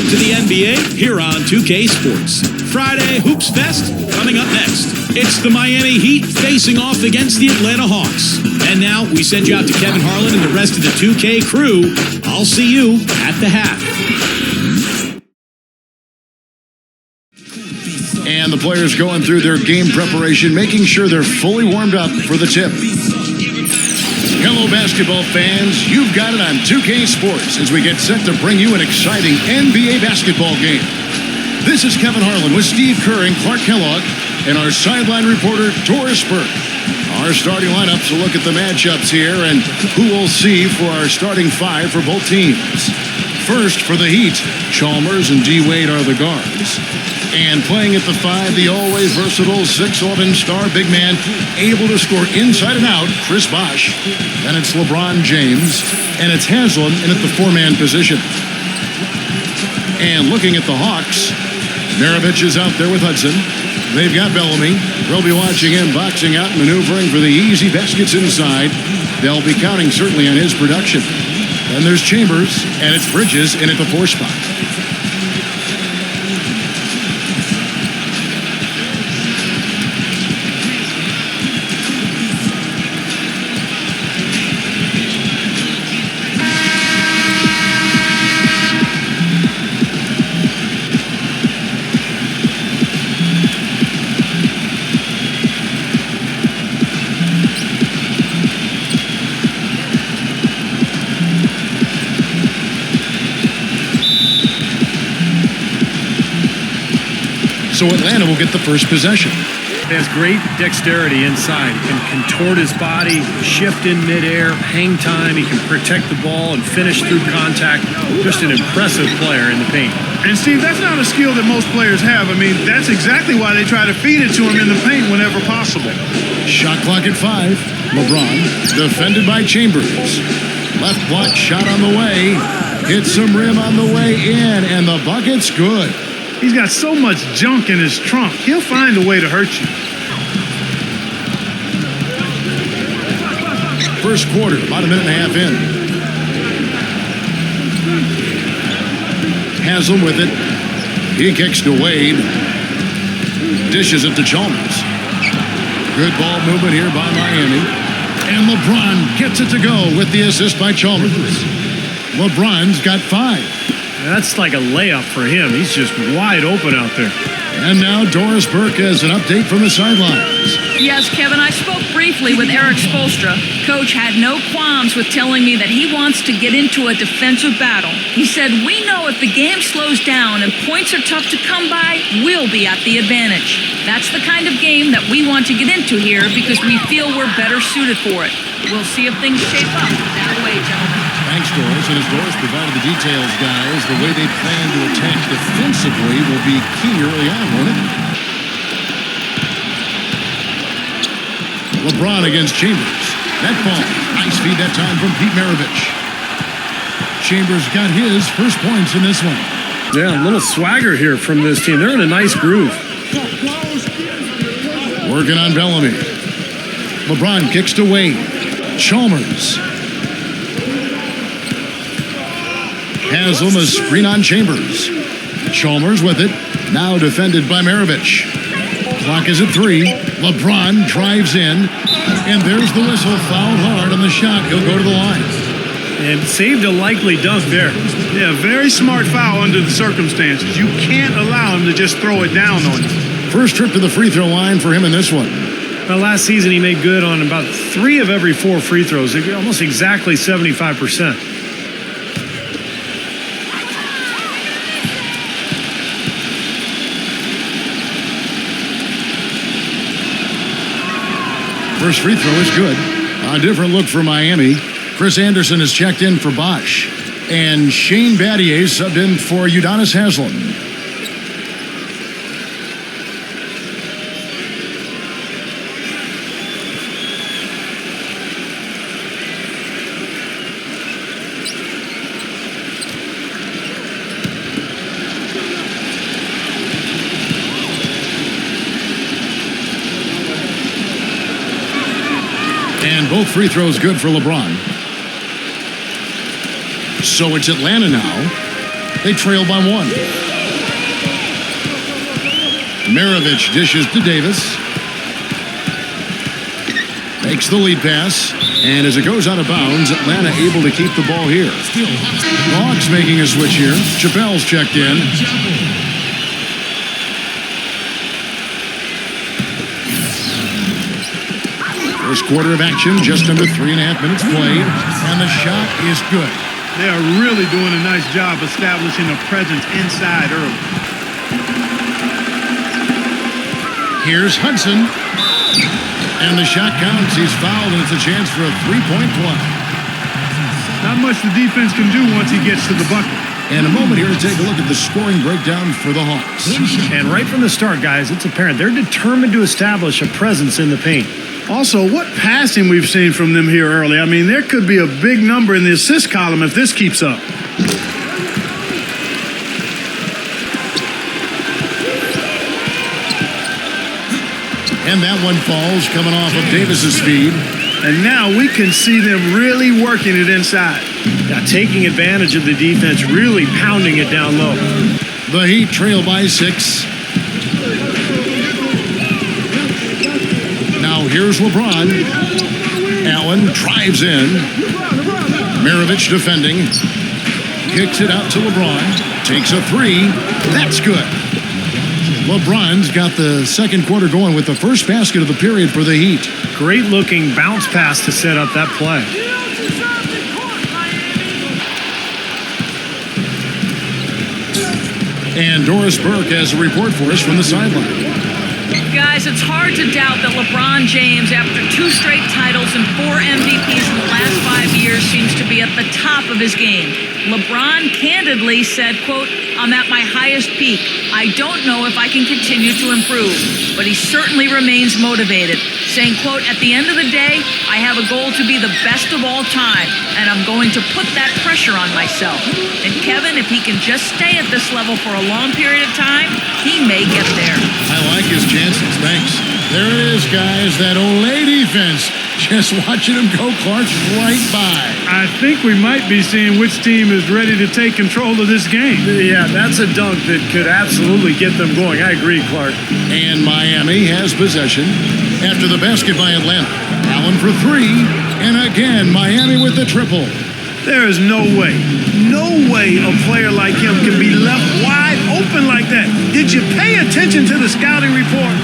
to the NBA here on 2K Sports. Friday Hoops Fest coming up next. It's the Miami Heat facing off against the Atlanta Hawks. And now we send you out to Kevin Harlan and the rest of the 2K crew. I'll see you at the half. And the players going through their game preparation, making sure they're fully warmed up for the tip. Hello, basketball fans. You've got it on 2K Sports as we get set to bring you an exciting NBA basketball game. This is Kevin Harlan with Steve Kerr and Clark Kellogg and our sideline reporter, Doris Burke. Our starting lineups will look at the matchups here and who we'll see for our starting five for both teams. First, for the Heat, Chalmers and D. Wade are the guards. And playing at the 5, the always versatile 6'11" star big man, able to score inside and out, Chris Bosh. Then it's LeBron James, and it's Haslam in at the 4-man position. And looking at the Hawks, Maravich is out there with Hudson. They've got Bellamy. They'll be watching him boxing out, maneuvering for the easy baskets inside. They'll be counting certainly on his production. Then there's Chambers, and it's Bridges in at the 4 spot. So Atlanta will get the first possession. He has great dexterity inside. He can contort his body, shift in midair, hang time. He can protect the ball and finish through contact. Just an impressive player in the paint. And Steve, that's not a skill that most players have. I mean, that's exactly why they try to feed it to him in the paint whenever possible. Shot clock at 5. LeBron defended by Chambers. Left block shot on the way. Hit some rim on the way in, and the bucket's good. He's got so much junk in his trunk. He'll find a way to hurt you. First quarter, about a minute and a half in. Haslam with it. He kicks to Wade. Dishes it to Chalmers. Good ball movement here by Miami. And LeBron gets it to go with the assist by Chalmers. LeBron's got 5. That's like a layup for him. He's just wide open out there. And now Doris Burke has an update from the sidelines. Yes, Kevin, I spoke briefly with Eric Spoelstra. Coach had no qualms with telling me that he wants to get into a defensive battle. He said, we know if the game slows down and points are tough to come by, we'll be at the advantage. That's the kind of game that we want to get into here because we feel we're better suited for it. We'll see if things shape up that way, gentlemen. Thanks, Doris. And as Doris provided the details, guys, the way they plan to attack defensively will be key early on, won't it? LeBron against Chambers. That ball. Nice feed that time from Pete Maravich. Chambers got his first points in this one. Yeah, a little swagger here from this team. They're in a nice groove. Working on Bellamy. LeBron kicks to Wade. Chalmers. Haslam a screen on Chambers. Chalmers with it. Now defended by Maravich. Clock is at 3. LeBron drives in. And there's the whistle. Fouled hard on the shot. He'll go to the line. And saved a likely dunk there. Yeah, very smart foul under the circumstances. You can't allow him to just throw it down on you. First trip to the free throw line for him in this one. Well, last season he made good on about 3 of every 4 free throws. Almost exactly 75%. First free throw is good. A different look for Miami. Chris Anderson has checked in for Bosh. And Shane Battier subbed in for Udonis Haslam. And both free throws good for LeBron. So it's Atlanta now. They trail by 1. Maravich dishes to Davis. Makes the lead pass. And as it goes out of bounds, Atlanta able to keep the ball here. The Hawks making a switch here. Chappelle's checked in. First quarter of action, just under 3.5 minutes played. And the shot is good. They are really doing a nice job establishing a presence inside early. Here's Hudson. And the shot counts. He's fouled, and it's a chance for a three-point play. Not much the defense can do once he gets to the bucket. And a moment here to take a look at the scoring breakdown for the Hawks. And right from the start, guys, it's apparent they're determined to establish a presence in the paint. Also, what passing we've seen from them here early. I mean, there could be a big number in the assist column if this keeps up. And that one falls, coming off of Davis's feed. And now we can see them really working it inside. Now, taking advantage of the defense, really pounding it down low. The Heat trail by 6. Now here's LeBron. Allen drives in. Maravich defending. Kicks it out to LeBron. Takes a 3. That's good. LeBron's got the second quarter going with the first basket of the period for the Heat. Great looking bounce pass to set up that play. And Doris Burke has a report for us from the sideline. Guys, it's hard to doubt that LeBron James, after 2 straight titles and 4 MVPs in the last 5 years, seems to be at the top of his game. LeBron candidly said, quote, "I'm at my highest peak. I don't know if I can continue to improve." But he certainly remains motivated, saying, quote, "At the end of the day, I have a goal to be the best of all time, and I'm going to put that pressure on myself." And Kevin, if he can just stay at this level for a long period of time, he may get there. I like his chances. Thanks. There it is, guys. That Olay defense. Just watching him go, Clark's right by. I think we might be seeing which team is ready to take control of this game. Yeah, that's a dunk that could absolutely get them going. I agree, Clark. And Miami has possession after the basket by Atlanta. Allen for 3. And again, Miami with the triple. There is no way a player like him can be left wide open like that. Did you pay attention to the scouting report?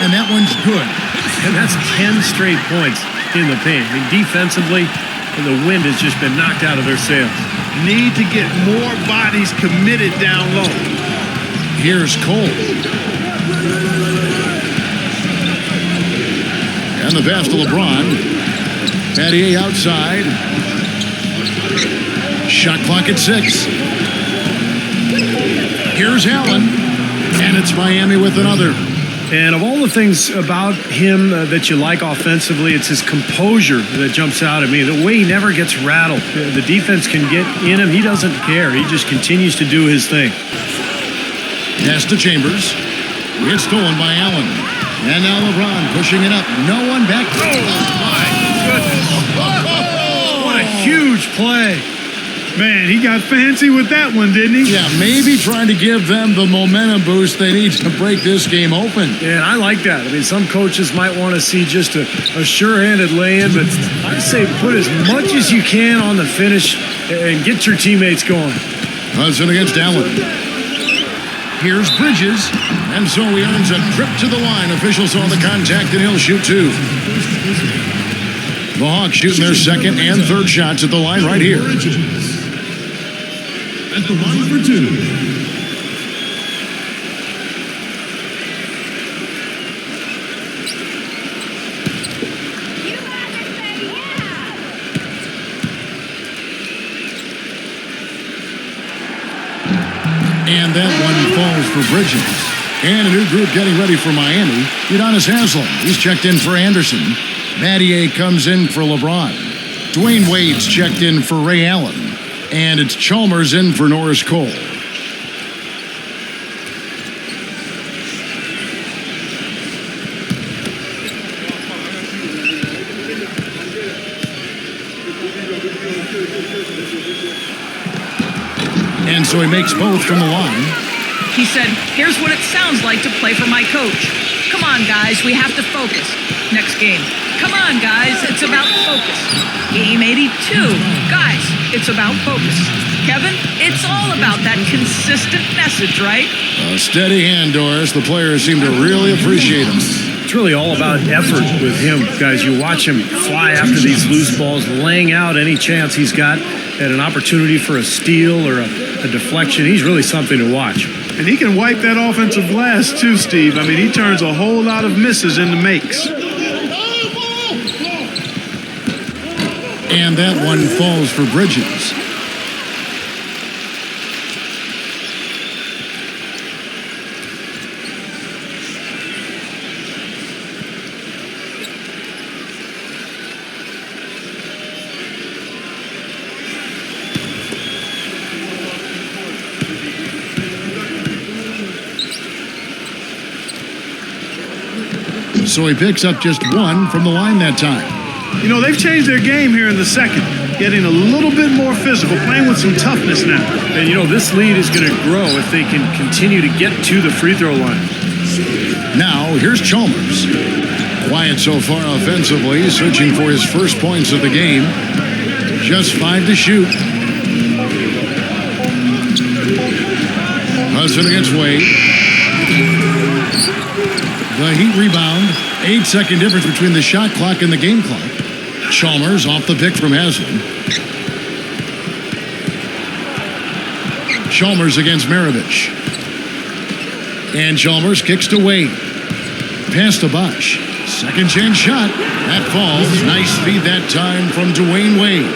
And that one's good. And that's 10 straight points in the paint. I mean, defensively, the wind has just been knocked out of their sails. Need to get more bodies committed down low. Here's Cole. And the pass to LeBron. Pattier outside. Shot clock at 6. Here's Allen. And it's Miami with another. And of all the things about him that you like offensively, it's his composure that jumps out at me. The way he never gets rattled. The defense can get in him. He doesn't care. He just continues to do his thing. Pass to Chambers. It's stolen by Allen. And now LeBron pushing it up. No one back. Oh, my goodness. What a huge play. Man, he got fancy with that one, didn't he? Yeah, maybe trying to give them the momentum boost they need to break this game open. Yeah, I like that. I mean, some coaches might want to see just a sure-handed lay-in, but I say put as much as you can on the finish and get your teammates going. Hudson against Allen. Here's Bridges, and so he earns a trip to the line. Officials saw the contact, and he'll shoot 2. The Hawks shooting their second and third shots at the line right here. At the line for 2. And that one falls for Bridges. And a new group getting ready for Miami. Udonis Haslem, he's checked in for Anderson. Mattier comes in for LeBron. Dwayne Wade's checked in for Ray Allen. And it's Chalmers in for Norris Cole. so he makes both from the line. He said, here's what it sounds like to play for my coach. Come on, guys, we have to focus. Next game. Come on, guys, it's about focus. Game 82. Guys, it's about focus. Kevin, it's all about that consistent message, right? A steady hand, Doris. The players seem to really appreciate him. It's really all about effort with him, guys. You watch him fly after these loose balls, laying out any chance he's got at an opportunity for a steal or a deflection. He's really something to watch. And he can wipe that offensive glass too, Steve. I mean, he turns a whole lot of misses into makes. And that one falls for Bridges. So he picks up just one from the line that time. You know, they've changed their game here in the second, getting a little bit more physical, playing with some toughness now. And, you know, this lead is going to grow if they can continue to get to the free throw line. Now, here's Chalmers. Quiet so far offensively, searching for his first points of the game. Just 5 to shoot. Hudson against Wade. The Heat rebound. 8-second difference between the shot clock and the game clock. Chalmers off the pick from Haslam. Chalmers against Maravich. And Chalmers kicks to Wade. Pass to Bosch. Second chance shot. That falls. Nice feed that time from Dwayne Wade.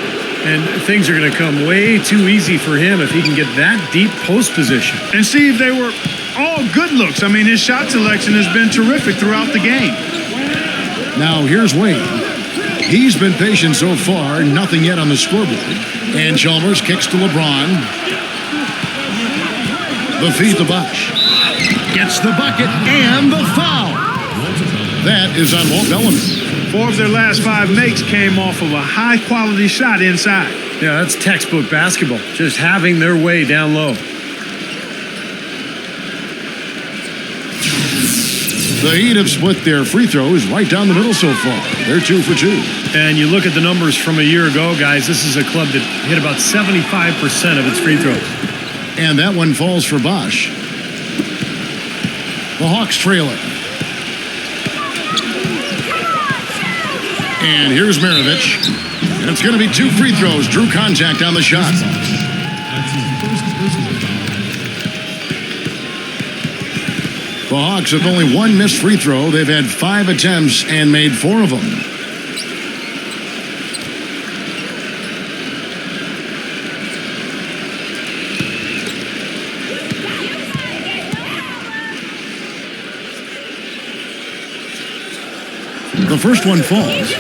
And things are going to come way too easy for him if he can get that deep post position. And Steve, they were all good looks. I mean, his shot selection has been terrific throughout the game. Now here's Wade. He's been patient so far, nothing yet on the scoreboard. And Chalmers kicks to LeBron. The feed to Bosch. Gets the bucket and the foul. That is on Walt Bellamy. 4 of their last 5 makes came off of a high-quality shot inside. Yeah, that's textbook basketball. Just having their way down low. The Heat have split their free throws right down the middle so far. They're 2 for 2. And you look at the numbers from a year ago, guys, this is a club that hit about 75% of its free throws. And that one falls for Bosch. The Hawks trail it. And here's Maravich. And it's going to be 2 free throws. Drew contact on the shot. The Hawks have only 1 missed free throw. They've had 5 attempts and made 4 of them. The first one falls.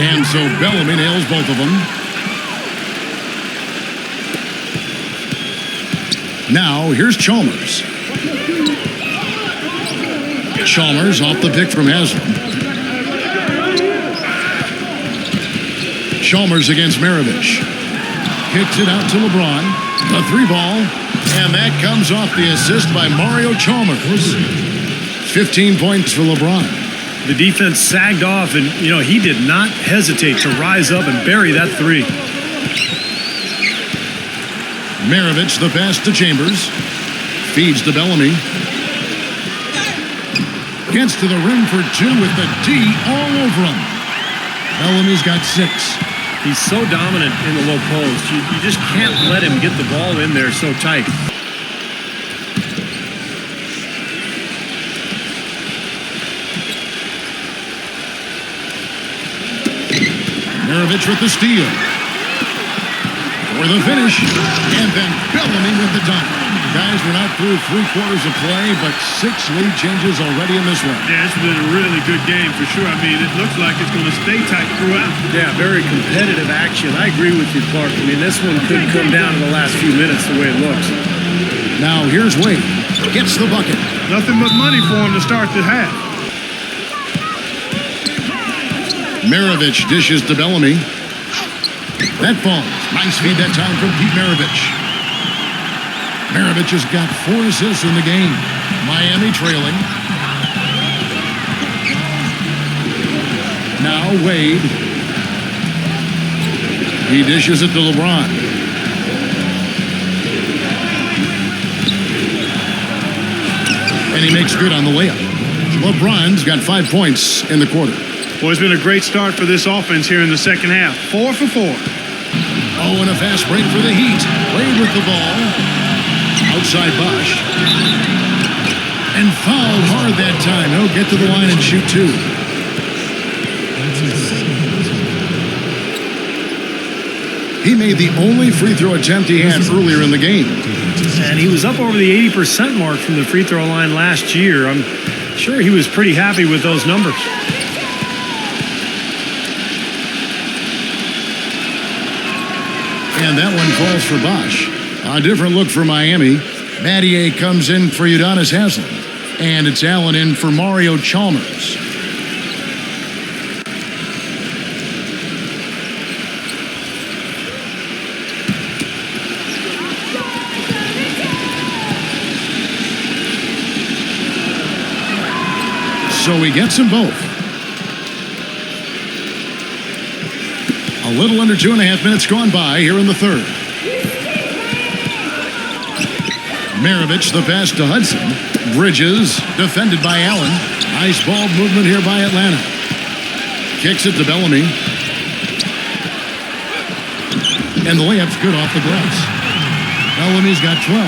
And so Bellamy nails both of them. Now, here's Chalmers. Chalmers off the pick from Haslam. Chalmers against Maravich. Kicks it out to LeBron. The 3-ball. And that comes off the assist by Mario Chalmers. 15 points for LeBron. The defense sagged off, and, you know, he did not hesitate to rise up and bury that 3. Maravich, the pass to Chambers. Feeds to Bellamy. Gets to the rim for 2 with the D all over him. Bellamy's got 6. He's so dominant in the low post. You just can't let him get the ball in there so tight. Maravich with the steal. For the finish. And then Bellamy with the dunk. Guys, we're not through 3 quarters of play, but 6 lead changes already in this one. Yeah, it's been a really good game for sure. I mean, it looks like it's going to stay tight throughout. Yeah, very competitive action. I agree with you, Clark. I mean, this one could come down to the last few minutes the way it looks. Now here's Wade. Gets the bucket. Nothing but money for him to start the half. Maravich dishes to Bellamy. That falls. Nice feed that time from Pete Maravich. Maravich has got 4 assists in the game. Miami trailing. Now Wade. He dishes it to LeBron. And he makes good on the layup. LeBron's got 5 points in the quarter. Well, it's been a great start for this offense here in the second half. 4 for 4. Oh, and a fast break for the Heat. Wade with the ball. Outside Bosch. And fouled hard that time. He'll get to the line and shoot 2. He made the only free throw attempt he had earlier in the game. And he was up over the 80% mark from the free throw line last year. I'm sure he was pretty happy with those numbers. And that one falls for Bosch. A different look for Miami. Battier comes in for Udonis Haslem. And it's Allen in for Mario Chalmers. So he gets them both. A little under 2.5 minutes gone by here in the third. Maravich, the pass to Hudson. Bridges, defended by Allen. Nice ball movement here by Atlanta. Kicks it to Bellamy. And the layup's good off the glass. Bellamy's got 12.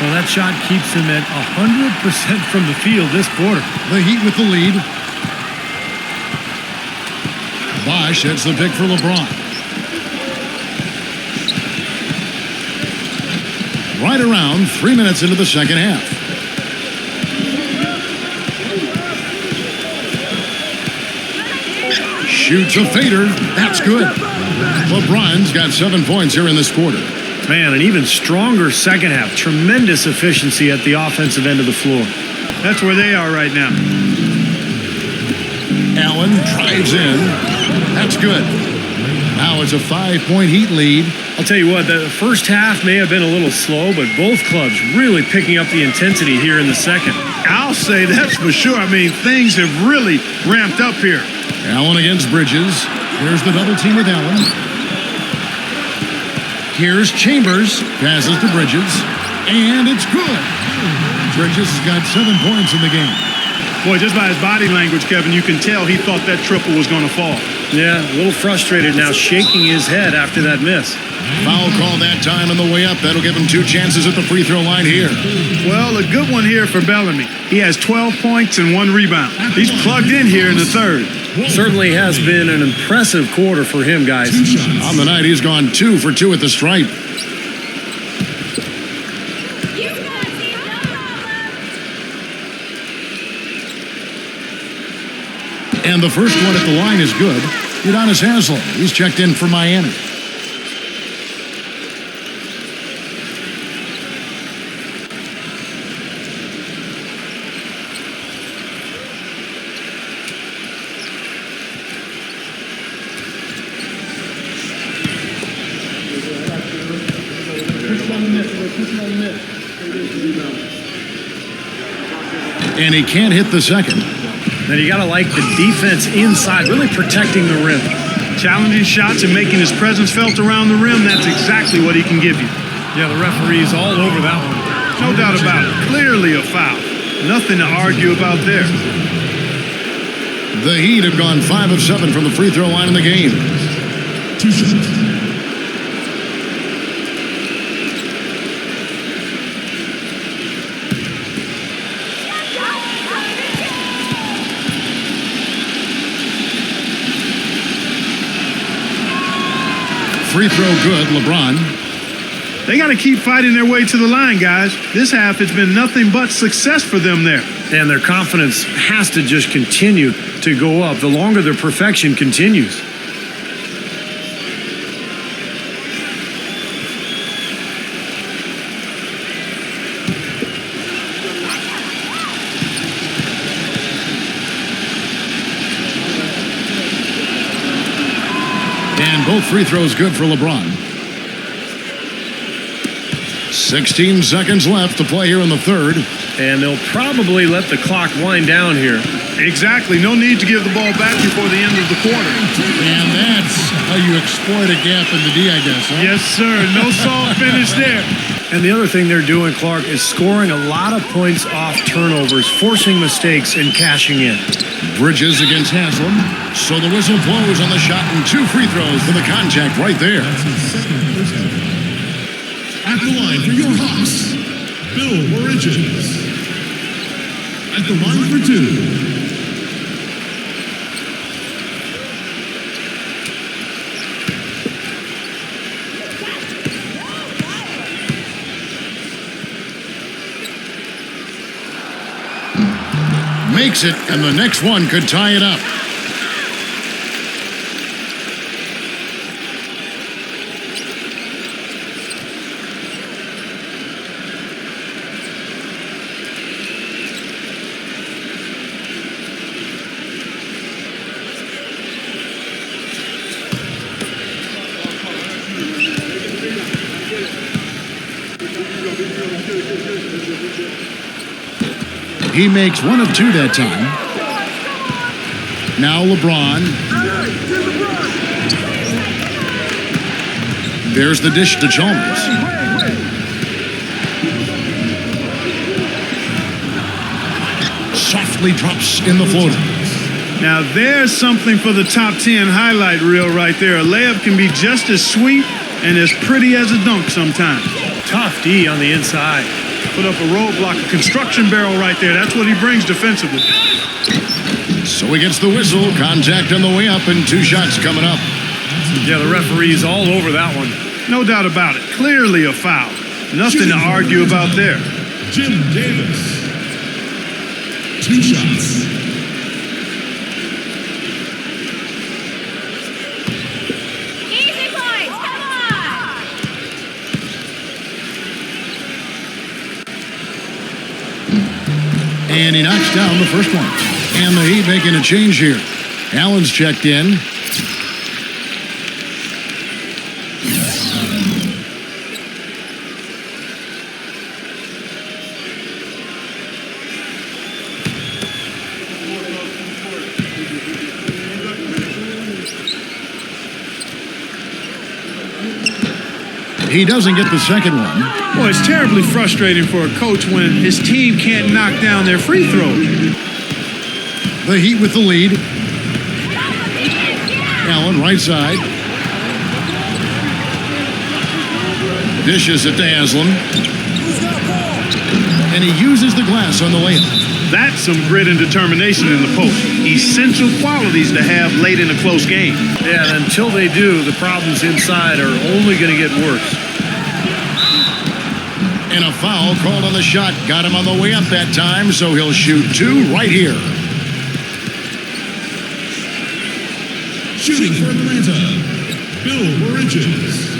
Well, that shot keeps him at 100% from the field this quarter. The Heat with the lead. Bosch hits the pick for LeBron. Right around 3 minutes into the second half. Shoots a fader. That's good. LeBron's got 7 points here in this quarter. Man, an even stronger second half. Tremendous efficiency at the offensive end of the floor. That's where they are right now. Allen drives in. That's good. Now it's a 5-point Heat lead. I'll tell you what, the first half may have been a little slow, but both clubs really picking up the intensity here in the second. I'll say that's for sure. I mean, things have really ramped up here. Allen against Bridges. Here's the double team with Allen. Here's Chambers. Passes to Bridges. And it's good. Bridges has got 7 points in the game. Boy, just by his body language, Kevin, you can tell he thought that triple was going to fall. Yeah, a little frustrated now, shaking his head after that miss. Foul call that time on the way up. That'll give him 2 chances at the free throw line here. Well, a good one here for Bellamy. He has 12 points and 1 rebound. He's plugged in here in the third. Certainly has been an impressive quarter for him, guys. On the night, he's gone 2 for 2 at the stripe. And the first one at the line is good. Udonis Haslem. He's checked in for Miami. And he can't hit the second. And you got to like the defense inside, really protecting the rim. Challenging shots and making his presence felt around the rim, that's exactly what he can give you. Yeah, the referee's all over that one. No doubt about it. Clearly a foul. Nothing to argue about there. The Heat have gone 5 of 7 from the free throw line in the game. Free throw good, LeBron. They got to keep fighting their way to the line, guys. This half has been nothing but success for them there. And their confidence has to just continue to go up the longer their perfection continues. And both free throws good for LeBron. 16 seconds left to play here in the third. And they'll probably let the clock wind down here. Exactly. No need to give the ball back before the end of the quarter. And that's how you exploit a gap in the D, I guess, huh? Yes, sir. No soft finish there. And the other thing they're doing, Clark, is scoring a lot of points off turnovers, forcing mistakes and cashing in. Bridges against Haslam. So the whistle blows on the shot and 2 free throws for the contact right there. At the line for your Hawks, Bill Origins. At the line for 2. Makes it, and the next one could tie it up. He makes 1 of 2 that time. Now LeBron. There's the dish to Chalmers. Softly drops in the floater. Now there's something for the top 10 highlight reel right there. A layup can be just as sweet and as pretty as a dunk sometimes. Tough D on the inside. Put up a roadblock, a construction barrel right there. That's what he brings defensively. So he gets the whistle. Contact on the way up and 2 shots coming up. Yeah, the referee's all over that one. No doubt about it. Clearly a foul. Nothing to argue about there. Jim Davis. 2 shots. Easy points, come on! And he knocks down the first one. And the Heat making a change here. Allen's checked in. He doesn't get the second one. Well, it's terribly frustrating for a coach when his team can't knock down their free throws. The Heat with the lead. Allen right side. Dishes it to Haslam. And he uses the glass on the layup. That's some grit and determination in the post. Essential qualities to have late in a close game. Yeah, and until they do, the problems inside are only going to get worse. And a foul called on the shot. Got him on the way up that time, so he'll shoot 2 right here. Shooting for Atlanta, Bill Origins.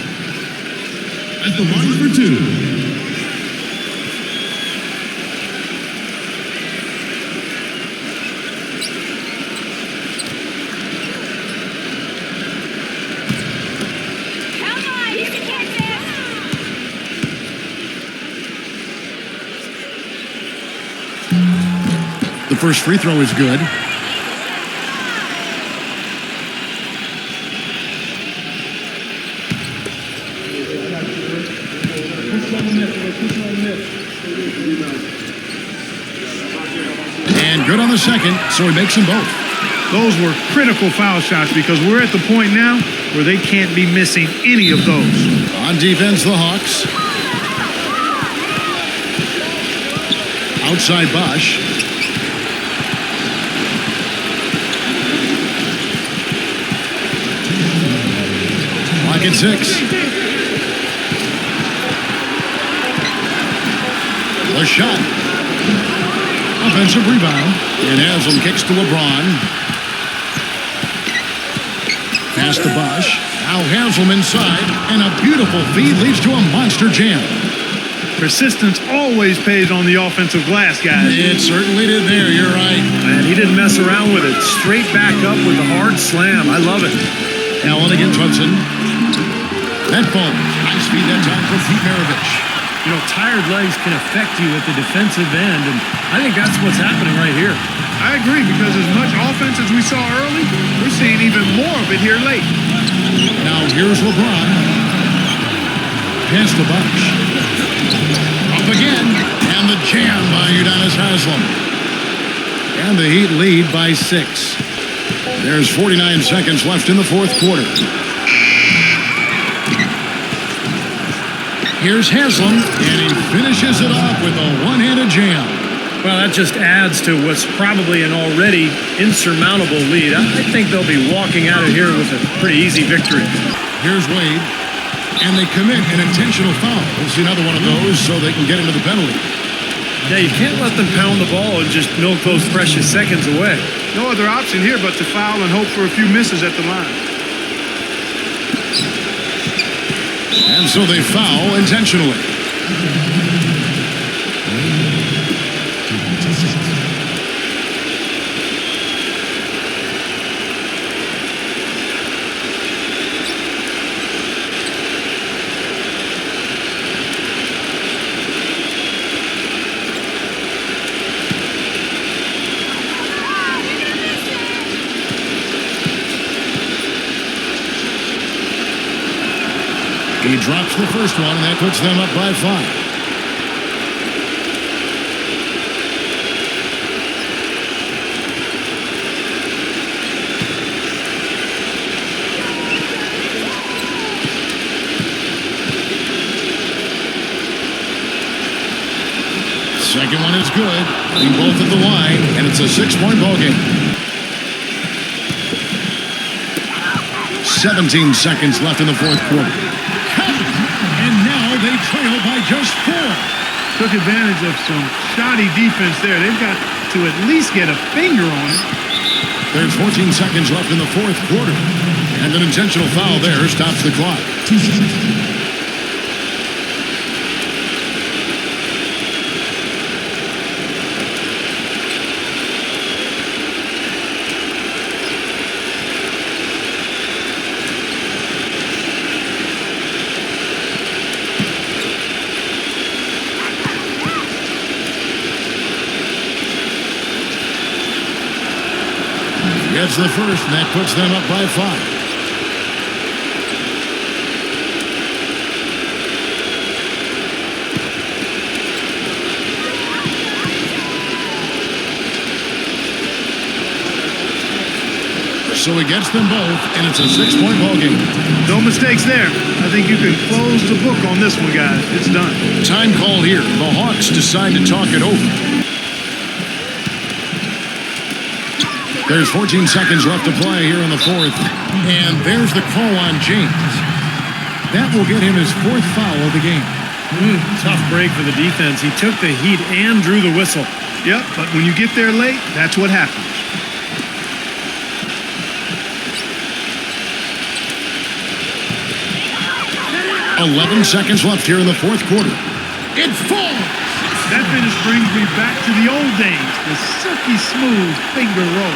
At the line for 2. The first free throw is good. And good on the second, so he makes them both. Those were critical foul shots because we're at the point now where they can't be missing any of those. On defense, the Hawks. Outside Bosch. Clock at 6. The shot. Offensive rebound. And Haslam kicks to LeBron. Pass to Bosch. Now Haslam inside. And a beautiful feed leads to a monster jam. Persistence always pays on the offensive glass, guys. It certainly did there. You're right. And he didn't mess around with it. Straight back up with a hard slam. I love it. Allen against Hudson. That ball. High speed that time for Pete Maravich. You know, tired legs can affect you at the defensive end, and I think that's what's happening right here. I agree, because as much offense as we saw early, we're seeing even more of it here late. Now here's LeBron. Pass to Bosch. Up again. And the jam by Udonis Haslam. And the Heat lead by 6. There's 49 seconds left in the fourth quarter. Here's Haslam, and he finishes it off with a one-handed jam. Well, that just adds to what's probably an already insurmountable lead. I think they'll be walking out of here with a pretty easy victory. Here's Wade, and they commit an intentional foul. We'll see another one of those so they can get into the penalty. Yeah, you can't let them pound the ball and just milk those precious seconds away. No other option here but to foul and hope for a few misses at the line. And so they foul intentionally. He drops the first one, and that puts them up by 5. Second one is good. They both at the line, and it's a 6-point ball game. 17 seconds left in the fourth quarter. And now they trail by just 4. Took advantage of some shoddy defense there. They've got to at least get a finger on it. There's 14 seconds left in the fourth quarter. And an intentional foul there stops the clock. Gets the first, and that puts them up by 5. So he gets them both, and it's a 6-point ball game. No mistakes there. I think you can close the book on this one, guys. It's done. Time call here. The Hawks decide to talk it over. There's 14 seconds left to play here in the fourth. And there's the call on James. That will get him his 4th foul of the game. Tough break for the defense. He took the heat and drew the whistle. Yep, but when you get there late, that's what happens. "11 seconds left here in the fourth quarter. It falls! That finish brings me back to the old days, the silky smooth finger roll.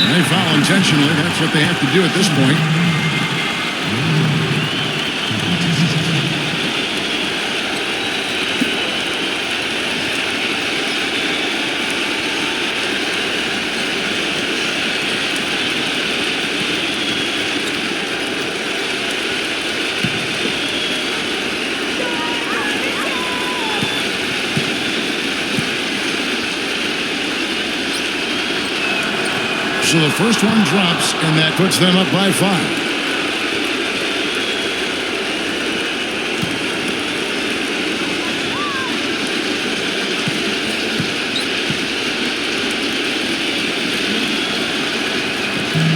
And they foul intentionally. That's what they have to do at this point. So the first one drops, and that puts them up by 5.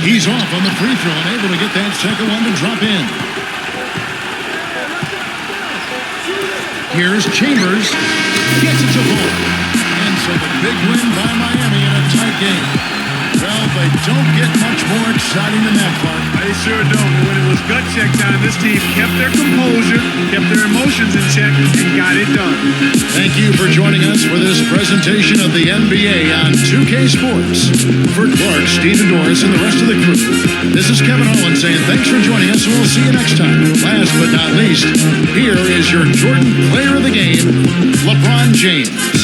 He's off on the free throw and able to get that second one to drop in. Here's Chambers. Gets it to Vaughn. And so the big win by Miami in a tight game. Well, they don't get much more exciting than that part. They sure don't. And when it was gut check time, this team kept their composure, kept their emotions in check, and got it done. Thank you for joining us for this presentation of the NBA on 2K Sports. For Clark, Stephen Norris, and the rest of the crew, this is Kevin Harlan saying thanks for joining us, and we'll see you next time. Last but not least, here is your Jordan Player of the Game, LeBron James.